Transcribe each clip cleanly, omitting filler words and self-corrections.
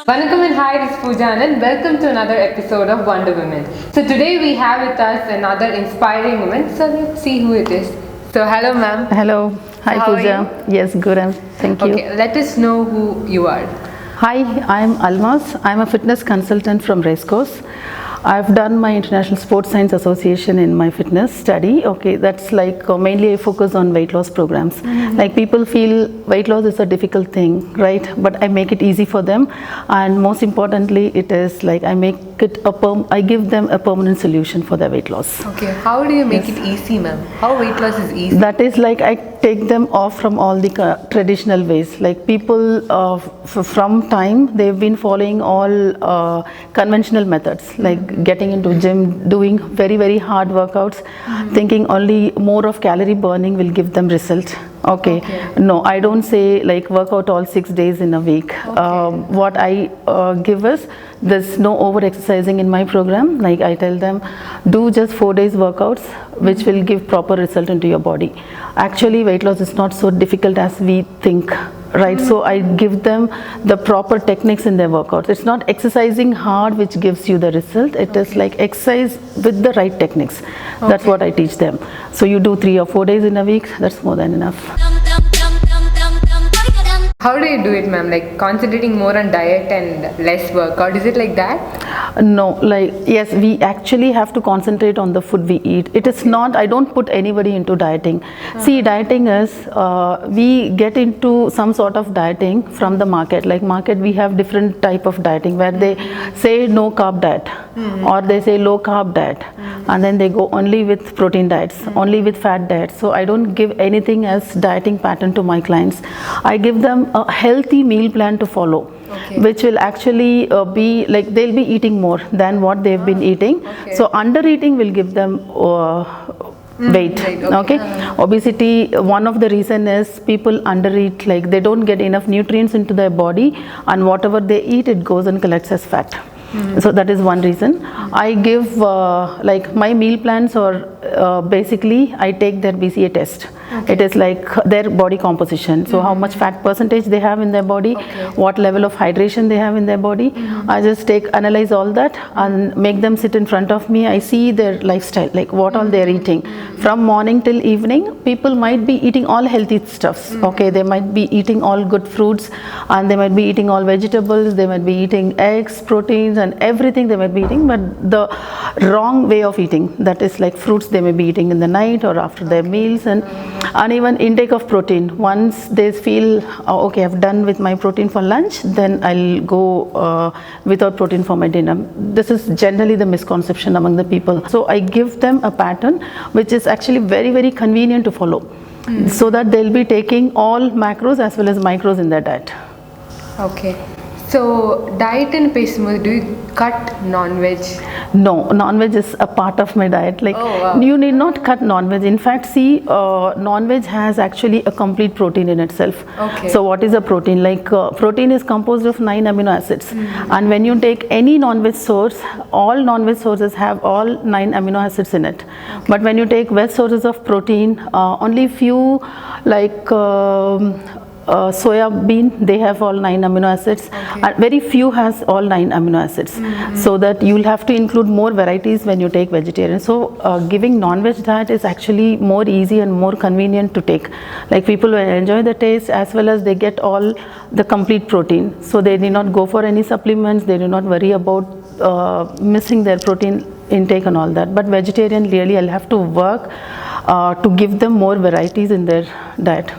Vanakkam and hi, this is Poojaa Anandh. Welcome to another episode of Wonder Women. So today we have with us another inspiring woman. So let's see who it is. So hello ma'am. Hello. Hi How Poojaa. are Yes, good. Thank you. Okay, let us know who you are. Hi, I'm Almos. I'm a fitness consultant from Racecourse. I've done my International Sports Science Association in my fitness study. Okay, that's like mainly I focus on weight loss programs. Like people feel weight loss is a difficult thing, right? But I make it easy for them, and most importantly, it is like I make it I give them a permanent solution for their weight loss. Okay, how do you make it easy, ma'am? How weight loss is easy? That is like I take them off from all the traditional ways. Like people from time they've been following all conventional methods, like getting into gym, doing very hard workouts, thinking only more of calorie burning will give them result. Okay. No, I don't say like work out all 6 days in a week. What I give is there's no over exercising in my program. Like I tell them do just 4 days workouts which will give proper result into your body. Actually weight loss is not so difficult as we think, right? So I give them the proper techniques in their workouts. It's not exercising hard which gives you the result. It is like exercise with the right techniques. That's what I teach them. So you do 3 or 4 days in a week, that's more than enough. How do you do it, ma'am? Like concentrating more on diet and less workout? Is it like that? No, like yes, we actually have to concentrate on the food we eat. It is not, I don't put anybody into dieting. See, dieting is, we get into some sort of dieting from the market. Like market, we have different type of dieting where they say no carb diet or they say low carb diet, and then they go only with protein diets, only with fat diets. So I don't give anything as dieting pattern to my clients. I give them a healthy meal plan to follow. Which will actually be like they'll be eating more than what they've been eating. So under eating will give them weight. Okay. Obesity, one of the reason is people undereat, like they don't get enough nutrients into their body, and whatever they eat it goes and collects as fat. So that is one reason. I give like my meal plans, or basically I take their BCA test. It is like their body composition. So how much fat percentage they have in their body, what level of hydration they have in their body. I just analyze all that and make them sit in front of me. I see their lifestyle, like what all they're eating. From morning till evening, people might be eating all healthy stuffs. Okay, they might be eating all good fruits, and they might be eating all vegetables, they might be eating eggs, proteins and everything they might be eating, but the wrong way of eating, that is like fruits they may be eating in the night or after their meals, and even intake of protein. Once they feel okay, I've done with my protein for lunch, then I'll go without protein for my dinner. This is generally the misconception among the people. So I give them a pattern which is actually very convenient to follow, so that they'll be taking all macros as well as micros in their diet. Okay. So diet and Pesmo, do you cut non-veg? No, non-veg is a part of my diet. Like you need not cut non-veg. In fact, see, non-veg has actually a complete protein in itself. So what is a protein? Like protein is composed of 9 amino acids, and when you take any non-veg source, all non-veg sources have all 9 amino acids in it. But when you take veg sources of protein, only few like soya bean, they have all 9 amino acids, and very few has all 9 amino acids. So that you'll have to include more varieties when you take vegetarian. So giving non-veg diet is actually more easy and more convenient to take. Like people will enjoy the taste as well as they get all the complete protein. So they need not go for any supplements, they do not worry about missing their protein intake and all that. But vegetarian, really I'll have to work to give them more varieties in their diet.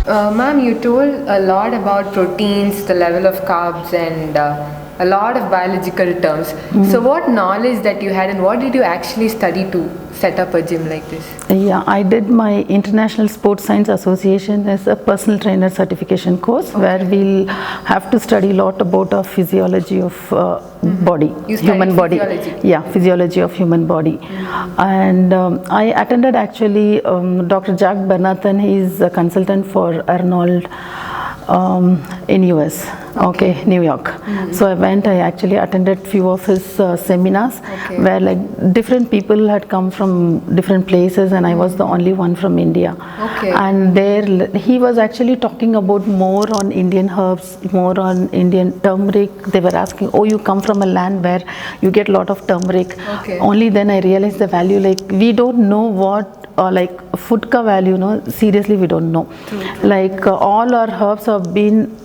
Ma'am, you told a lot about proteins, the level of carbs, and a lot of biological terms. So what knowledge that you had, and what did you actually study to set up a gym like this? Yeah, I did my International Sports Science Association as a personal trainer certification course, where we'll have to study a lot about the physiology of body, human body. Yeah, physiology of human body. And I attended actually Dr. Jack Bernathan. He is a consultant for Arnold in US. Okay, New York. So I went, I actually attended few of his seminars where like different people had come from different places and I was the only one from India. And there he was actually talking about more on Indian herbs, more on Indian turmeric. They were asking, oh, you come from a land where you get a lot of turmeric. Only then I realized the value, like we don't know what like food ka value, no, seriously we don't know. Like all our herbs have been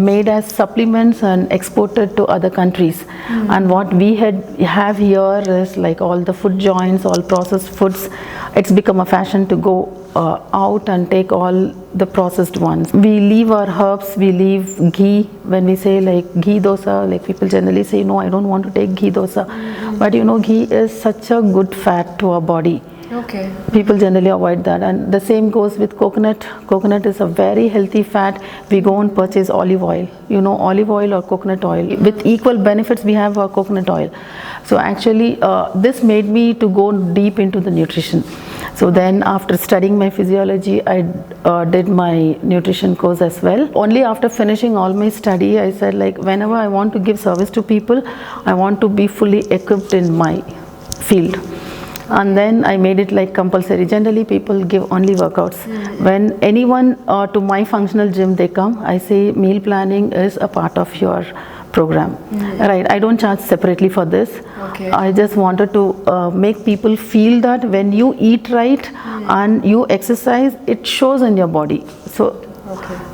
made as supplements and exported to other countries, and what we have here is like all the food joints, all processed foods. It's become a fashion to go out and take all the processed ones. We leave our herbs, we leave ghee. When we say like ghee dosa, like people generally say no, I don't want to take ghee dosa, but you know, ghee is such a good fat to our body. People generally avoid that, and the same goes with coconut. Coconut is a very healthy fat. We go and purchase olive oil, you know, olive oil or coconut oil. With equal benefits we have our coconut oil. So actually this made me to go deep into the nutrition. So then after studying my physiology, I did my nutrition course as well. Only after finishing all my study, I said like whenever I want to give service to people, I want to be fully equipped in my field. And then I made it like compulsory. Generally people give only workouts. When anyone to my functional gym they come, I say meal planning is a part of your program. Right, I don't charge separately for this. I just wanted to make people feel that when you eat right and you exercise, it shows in your body. So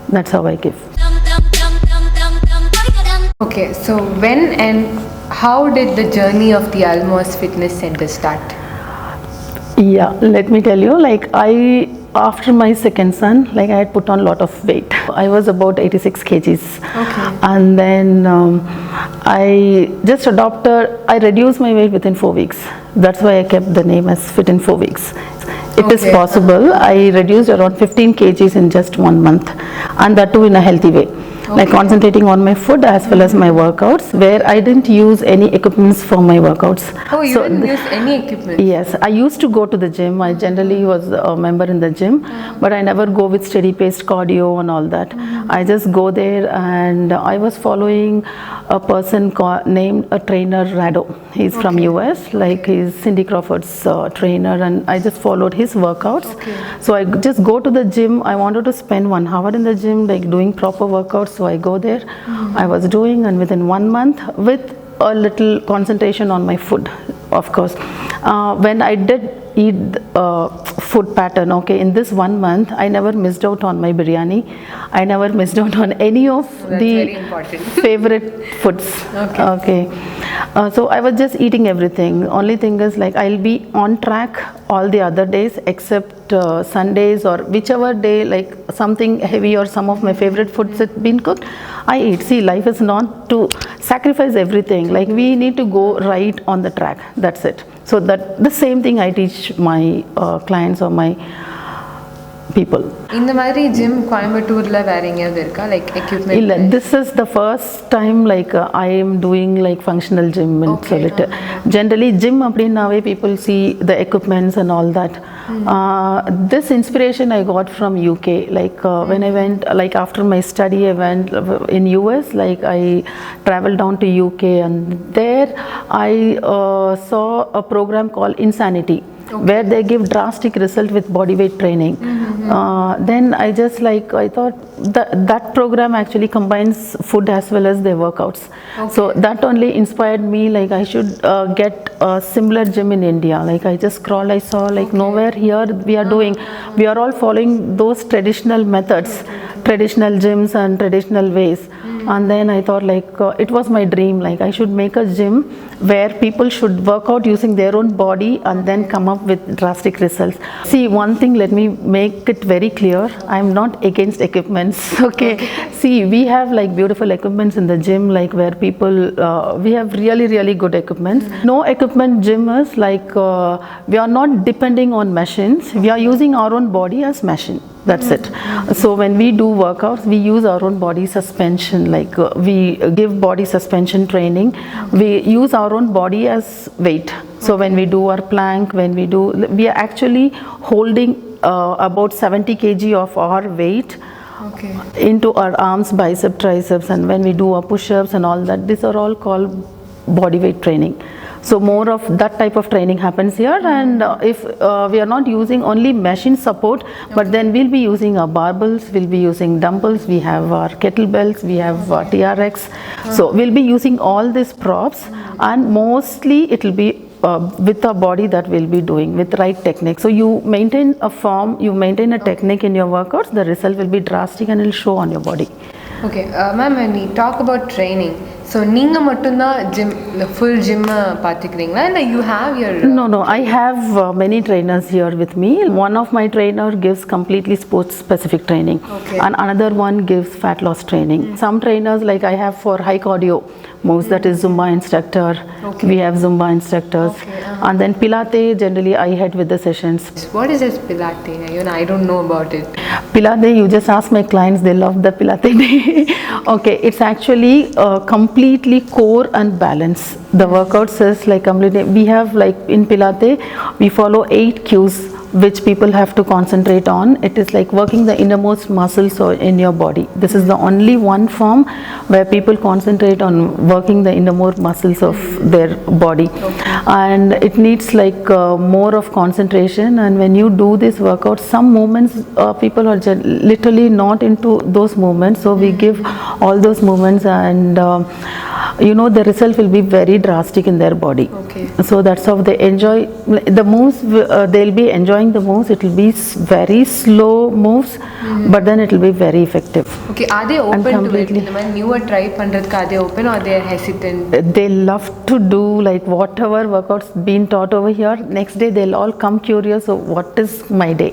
that's how I give. Okay, so when and how did the journey of the Almos Fitness Center start? Yeah, let me tell you, like after my second son, like I had put on a lot of weight. I was about 86 kgs. And then I reduced my weight within 4 weeks. That's why I kept the name as Fit in 4 weeks. It is possible. I reduced around 15 kgs in just 1 month, and that too in a healthy way. Like concentrating on my food as well as my workouts, where I didn't use any equipments for my workouts. Oh, you didn't use any equipment? Yes, I used to go to the gym. I generally was a member in the gym, but I never go with steady paced cardio and all that. I just go there, and I was following a person named a trainer Rado. He's from US, like he's Cindy Crawford's trainer, and I just followed his workouts. So I just go to the gym. I wanted to spend 1 hour in the gym, like doing proper workouts. So I go there, I was doing, and within 1 month, with a little concentration on my food, of course. When I did eat food pattern, okay, in this 1 month, I never missed out on my biryani. I never missed out on any of the favorite foods. So I was just eating everything. Only thing is like I'll be on track all the other days except Sundays or whichever day, like something heavy or some of my favorite foods had been cooked, I eat. See, life is not to sacrifice everything. Like we need to go right on the track. That's it. So that the same thing I teach my clients or my people. In the Madri gym, Coimbatore வேற எங்கயாவது இருக்கா, like equipment? இல்ல, this is the first time like I am doing like functional gym and சொல்லிட்டு. Generally gym அப்படினாவே people see the equipments and all that. This inspiration I got from UK. Like when I went, like after my study, I went in US. Like I traveled down to UK, and there I saw a program called Insanity. Where they give drastic result with body weight training. Then I just like, I thought that program actually combines food as well as their workouts. So that only inspired me, like I should get a similar gym in India. Like I just scrolled, I saw like nowhere here we are doing, we are all following those traditional methods, traditional gyms and traditional ways. And then I thought like it was my dream, like I should make a gym where people should work out using their own body and then come up with drastic results. See, one thing, let me make it very clear, I am not against equipments. See, we have like beautiful equipments in the gym, like where people we have really good equipments. No equipment gym is like we are not depending on machines, we are using our own body as machine. That's it. So when we do workouts, we use our own body suspension, like we give body suspension training, we use our own body as weight. So when we do our plank, we are actually holding about 70 kg of our weight Okay. into our arms, bicep, triceps, and when we do our push-ups and all that, these are all called body weight training. So more of that type of training happens here, and if we are not using only machine support, but then we'll be using our barbells, we'll be using dumbbells, we have our kettlebells, we have TRX. So we'll be using all these props, and mostly it will be with a body that we'll be doing with right technique. So you maintain a form, you maintain a technique in your workouts, the result will be drastic and it will show on your body. Okay, ma'am, when we talk about training, so நீங்க மட்டும் தான் gym, the full gym பார்த்துக்கிறீங்களா இல்ல you have your No, I have many trainers here with me. One of my trainer gives completely sports specific training, and another one gives fat loss training. Some trainers, like I have for high cardio moves, that is Zumba instructor. We have Zumba instructors, and then Pilates generally I head with the sessions. What is this Pilates? Even I don't know about it. Pilates, you just ask my clients, they love the Pilates. Okay, it's actually completely core and balance. The workouts is like completely, we have like in Pilates, we follow 8 cues which people have to concentrate on. It is like working the innermost muscles in your body. This is the only one form where people concentrate on working the innermost muscles of their body. And it needs like more of concentration, and when you do this workout, some movements people are literally not into those movements, so we give all those movements, and the result will be very drastic in their body. So that's how they enjoy the moves. They'll be enjoying the moves. It will be very slow moves, but then it will be very effective. Okay, are they open to it? The man newer try பண்றதுக்கு are they open or they are hesitant? They love to do like whatever workouts been taught over here. Next day they'll all come curious, so what is my day?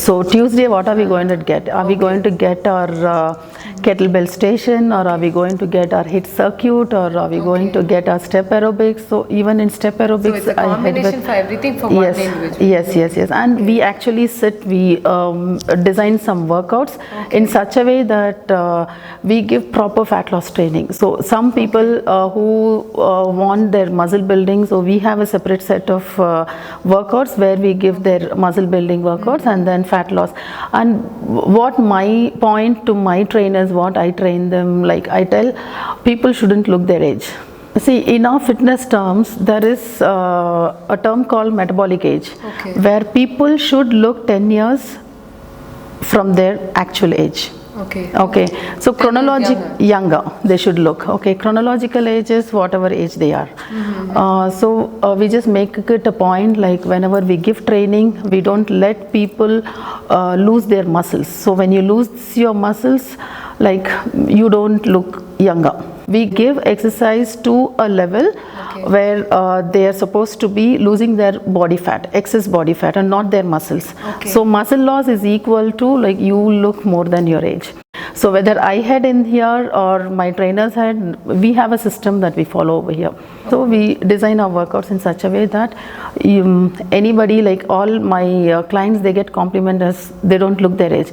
So Tuesday, what are we going to get? Are we going to get our kettlebell station, or are we going to get our HIIT circuit, or are we going to get our step aerobics? So even in step aerobics, so it's a combination for everything for one individual. Yes, and we actually we design some workouts in such a way that we give proper fat loss training. So some people who want their muscle building, so we have a separate set of workouts where we give their muscle building workouts and then fat loss. And what my point to my trainers, what I train them, like I tell people shouldn't look their age. See, in our fitness terms, there is a term called metabolic age, where people should look 10 years from their actual age. Okay. So younger they should look. Okay, chronological age is whatever age they are. So we just make it a point, like whenever we give training, we don't let people lose their muscles. So when you lose your muscles, like you don't look younger. We give exercise to a level where they are supposed to be losing their body fat, excess body fat, and not their muscles. So muscle loss is equal to like you look more than your age. So whether I head in here or my trainers head, we have a system that we follow over here. So we design our workouts in such a way that anybody, like all my clients, they get compliment as they don't look their age.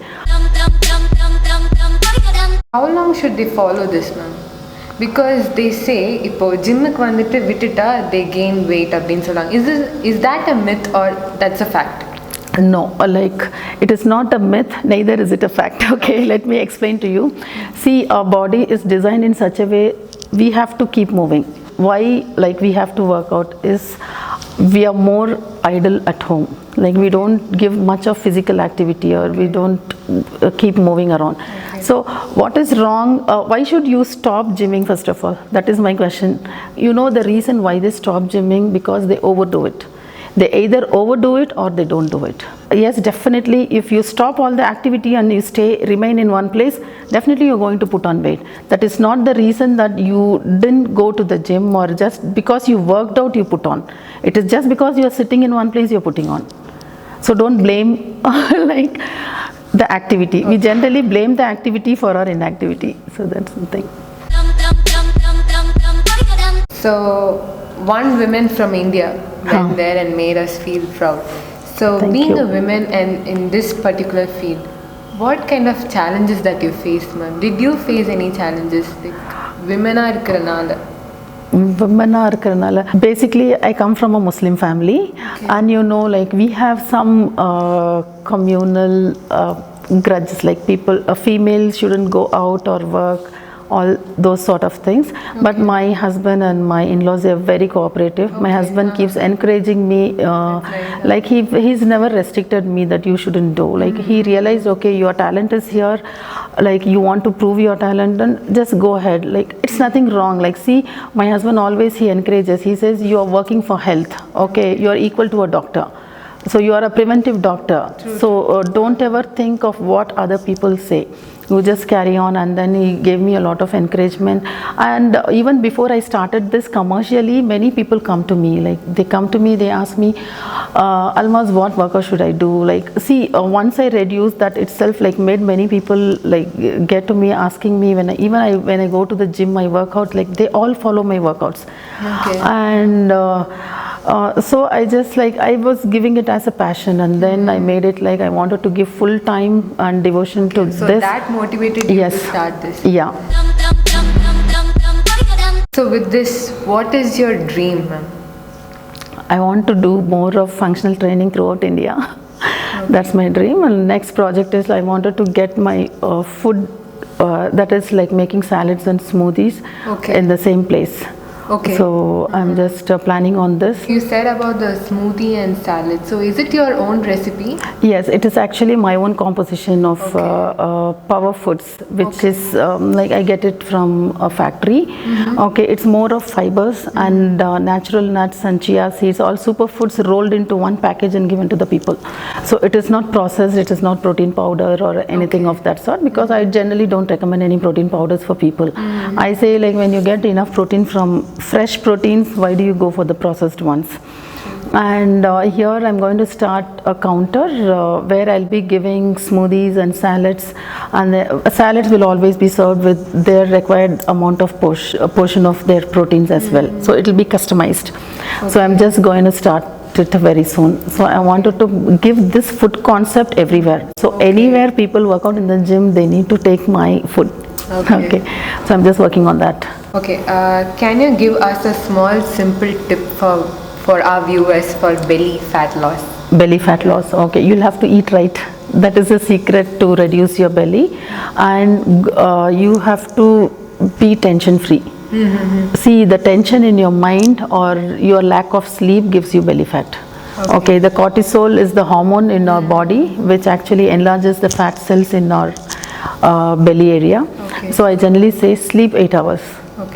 How long should they follow this, ma'am? Because they say இப்போ ஜிம்முக்கு வந்துட்டு விட்டுட்டா they gain weight அப்படின்னு சொல்றாங்க. Is that a myth or that's a fact? No, like it is not a myth, neither is it a fact. Okay, let me explain to you. See, our body is designed in such a way we have to keep moving. Why like we have to work out is we are more idle at home. Like we don't give much of physical activity, or we don't keep moving around. So what is wrong? Why should you stop gymming first of all? That is my question. You know the reason why they stop gymming? Because they overdo it. They either overdo it or they don't do it. Yes, definitely if you stop all the activity and you remain in one place, definitely you're going to put on weight. That is not the reason that you didn't go to the gym, or just because you worked out you put on. It is just because you're sitting in one place you're putting on. So don't blame like the activity. We generally blame the activity for our inactivity. So that's something. So one woman from India went there and made us feel proud. So being a woman and in this particular field, what kind of challenges that you faced, ma'am? Did you face any challenges? Like women are basically I come from a Muslim family, and like we have some communal grudges, like people, a female shouldn't go out or work, all those sort of things. But my husband and my in-laws, they are very cooperative. My husband keeps encouraging me, like he's never restricted me that you shouldn't do. Like he realized, okay, your talent is here, like you want to prove your talent, and just go ahead. Like it's nothing wrong. Like see, my husband always, he encourages, he says you are working for health, okay, you are equal to a doctor. So you are a preventive doctor. So don't ever think of what other people say. You just carry on. And then he gave me a lot of encouragement. And even before I started this commercially, many people come to me. Like they come to me, they ask me, Almos, what workout should I do? Like see, once I reduced, that itself like made many people like get to me asking me when I go to the gym, I work out, like they all follow my workouts. Okay. And so I just like, I was giving it as a passion, and then I made it like I wanted to give full time and devotion to this. So that motivated you to start this? Yeah. So with this, what is your dream, ma'am? I want to do more of functional training throughout India. Okay. That's my dream. And next project is I wanted to get my food, that is like making salads and smoothies in the same place. Okay. So I'm just planning on this. You said about the smoothie and salad. So is it your own recipe? Yes, it is actually my own composition of Power Foods, which is like I get it from a factory. Okay, it's more of fibers and natural nuts and chia seeds, all superfoods rolled into one package and given to the people. So it is not processed, it is not protein powder or anything of that sort, because I generally don't recommend any protein powders for people. I say like when you get enough protein from fresh proteins, why do you go for the processed ones? And here I'm going to start a counter where I'll be giving smoothies and salads, and the salads will always be served with their required amount of portion of their proteins as well. So it will be customized. So I'm just going to start it very soon. So I wanted to give this food concept everywhere. So anywhere people work out in the gym, they need to take my food. Okay. So I'm just working on that. Okay, can you give us a small simple tip for our viewers for belly fat loss? Belly fat loss, okay, you'll have to eat right. That is the secret to reduce your belly, and you have to be tension free. See, the tension in your mind or your lack of sleep gives you belly fat. Okay, the cortisol is the hormone in our body which actually enlarges the fat cells in our belly area. So I generally say sleep 8 hours.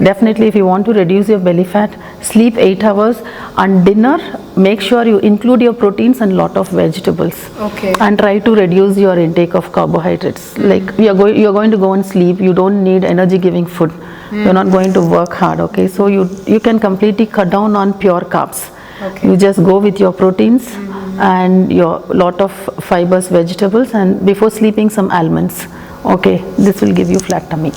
Definitely, if you want to reduce your belly fat, sleep 8 hours, and dinner, make sure you include your proteins and lot of vegetables. And try to reduce your intake of carbohydrates. Like you're going to go and sleep, you don't need energy giving food. You're not going to work hard, okay? So you can completely cut down on pure carbs. You just go with your proteins and your lot of fibers, vegetables, and before sleeping some almonds. Okay, this will give you flat tummy.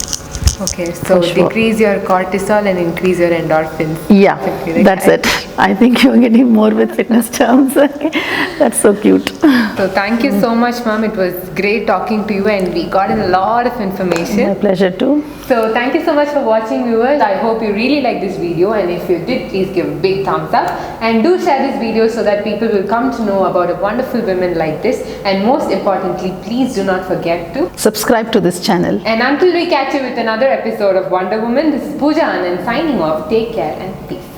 Okay, so decrease your cortisol and increase your endorphins. Yeah, that's it. I think you're getting more with fitness terms. Okay, that's so cute. So thank you so much, ma'am. It was great talking to you, and we got in a lot of information. My pleasure too. So thank you so much for watching, viewers. I hope you really liked this video, and if you did, please give a big thumbs up and do share this video so that people will come to know about a wonderful women like this. And most importantly, please do not forget to subscribe to this channel. And until we catch you with another episode of Wonder Woman, this is Poojaa Anandh signing off. Take care and peace.